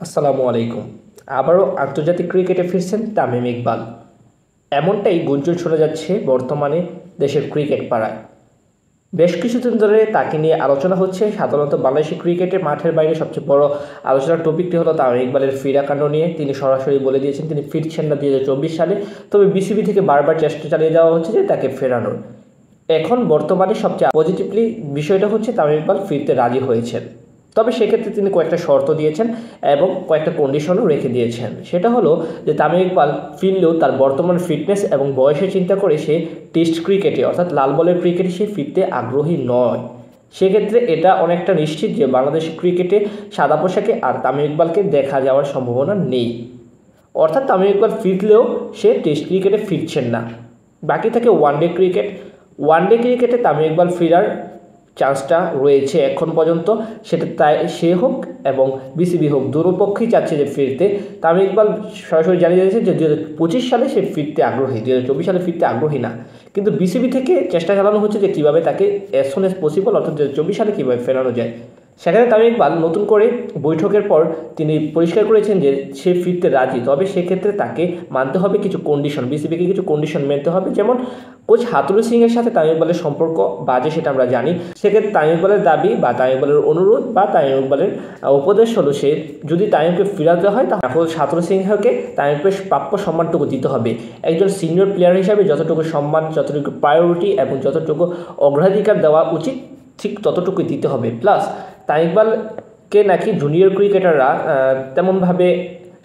আসসালামু আলাইকুম। আবারও আন্তর্জাতিক ক্রিকেটে ফিরছেন তামিম ইকবাল। এমনটাই গুঞ্জন শোনা যাচ্ছে বর্তমানে দেশের ক্রিকেট পাড়ায়। বেশ কিছুদিন ধরে তাকে নিয়ে আলোচনা হচ্ছে। সাধারণত বাংলাদেশি ক্রিকেটের মাঠের বাইরে সবচেয়ে বড় আলোচনার টপিকটি হলো তামিম ইকবালের ফিরাকাণ্ড নিয়ে। তিনি সরাসরি বলে দিয়েছেন তিনি ফিরছেন না 2024 সালে। তবে বিসিবি থেকে বারবার চেষ্টা চালিয়ে যাওয়া হচ্ছে যে তাকে ফেরানোর। এখন বর্তমানে সবচেয়ে পজিটিভলি বিষয়টা হচ্ছে তামিম ইকবাল ফিরতে রাজি হয়েছেন। তবে সেক্ষেত্রে তিনি কয়েকটা শর্ত দিয়েছেন এবং কয়েকটা কন্ডিশনও রেখে দিয়েছেন। সেটা হলো যে তামিম ইকবাল ফিরলেও তার বর্তমান ফিটনেস এবং বয়সের চিন্তা করে সে টেস্ট ক্রিকেটে অর্থাৎ লাল বলের ক্রিকেটে সে ফিরতে আগ্রহী নয়। সেক্ষেত্রে এটা অনেকটা নিশ্চিত যে বাংলাদেশ ক্রিকেটে সাদা পোশাকে আর তামিম ইকবালকে দেখা যাওয়ার সম্ভাবনা নেই। অর্থাৎ তামিম ইকবাল ফিরলেও সে টেস্ট ক্রিকেটে ফিরছেন না। বাকি থাকে ওয়ানডে ক্রিকেট। ওয়ানডে ক্রিকেটে তামিম ইকবাল ফেরার চান্সটা রয়েছে এখন পর্যন্ত। সেটা তাই সে হোক এবং বিসিবি হোক, দুপক্ষেই চাচ্ছে যে ফিরতে। তামিম ইকবাল সরাসরি জানিয়ে দিয়েছে যে 2025 সালে সে ফিরতে আগ্রহী, 2024 সালে ফিরতে আগ্রহী না। কিন্তু বিসিবি থেকে চেষ্টা চালানো হচ্ছে যে কীভাবে তাকে অ্যাজ সুন অ্যাজ পসিবল অর্থাৎ 2024 সালে কীভাবে ফেরানো যায়। সেখানে তামিম ইকবাল নতুন করে বৈঠকের পর তিনি পরিষ্কার করেছেন যে সে ফিরতে রাজি, তবে সেক্ষেত্রে তাকে মানতে হবে কিছু কন্ডিশন, বিসিবিকে কিছু কন্ডিশন মানতে হবে। যেমন কোচ হাতুরু সিংয়ের সাথে তামিম ইকবালের সম্পর্ক বাজে সেটা আমরা জানি। সেক্ষেত্রে তামিম ইকবালের দাবি বা তামিম ইকবালের অনুরোধ বা তামিম ইকবালের উপদেশ হলো সে যদি তামিমকে ফিরাতে হয় তাহলে হাতুরু সিংহকে তামিমকে প্রাপ্য সম্মানটুকু দিতে হবে। একজন সিনিয়র প্লেয়ার হিসাবে যতটুকু সম্মান, যতটুকু প্রায়োরিটি এবং যতটুকু অগ্রাধিকার দেওয়া উচিত ঠিক ততটুকুই দিতে হবে। প্লাস তামিম ইকবালকে নাকি জুনিয়র ক্রিকেটাররা তেমনভাবে,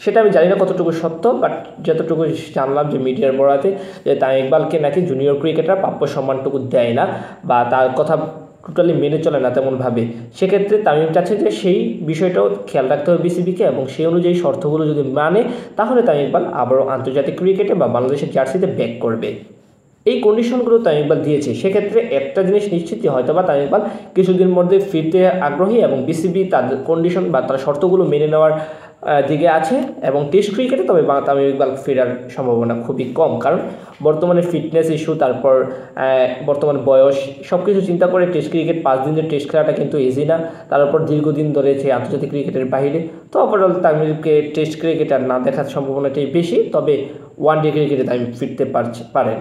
সেটা আমি জানি না কতটুকু সত্য, বাট যতটুকু জানলাম যে মিডিয়ার বরাতে যে তামিম ইকবালকে নাকি জুনিয়র ক্রিকেটার প্রাপ্য সম্মানটুকু দেয় না বা তার কথা টোটালি মেনে চলে না তেমনভাবে। সেক্ষেত্রে তামিম চাচ্ছে যে সেই বিষয়টাও খেয়াল রাখতে হবে বিসিবিকে এবং সেই অনুযায়ী শর্তগুলো যদি মানে তাহলে তামিম ইকবাল আবারও আন্তর্জাতিক ক্রিকেটে বা বাংলাদেশের জার্সিতে ব্যাক করবে। এই কন্ডিশনগুলো তামিম ইকবাল দিয়েছে। সেক্ষেত্রে একটা জিনিস নিশ্চিত যে হয়তো বা তামিম ইকবাল কিছুদিনের মধ্যে ফিরতে আগ্রহী এবং বিসিবি তাদের কন্ডিশন বা তার শর্তগুলো মেনে নেওয়ার দিকে আছে এবং টেস্ট ক্রিকেটে তবে তামিম ইকবাল ফেরার সম্ভাবনা খুবই কম। কারণ বর্তমানে ফিটনেস ইস্যু, তারপর বর্তমান বয়স, সব কিছু চিন্তা করে টেস্ট ক্রিকেট 5 দিনের টেস্ট খেলাটা কিন্তু ইজি না। তার উপর দীর্ঘদিন ধরে সে আন্তর্জাতিক ক্রিকেটের বাইরে। তো ওভারঅল তামিমকে টেস্ট ক্রিকেট আর না দেখার সম্ভাবনাটাই বেশি। তবে ওয়ান ডে ক্রিকেটে তামিম ফিরতে পারেন।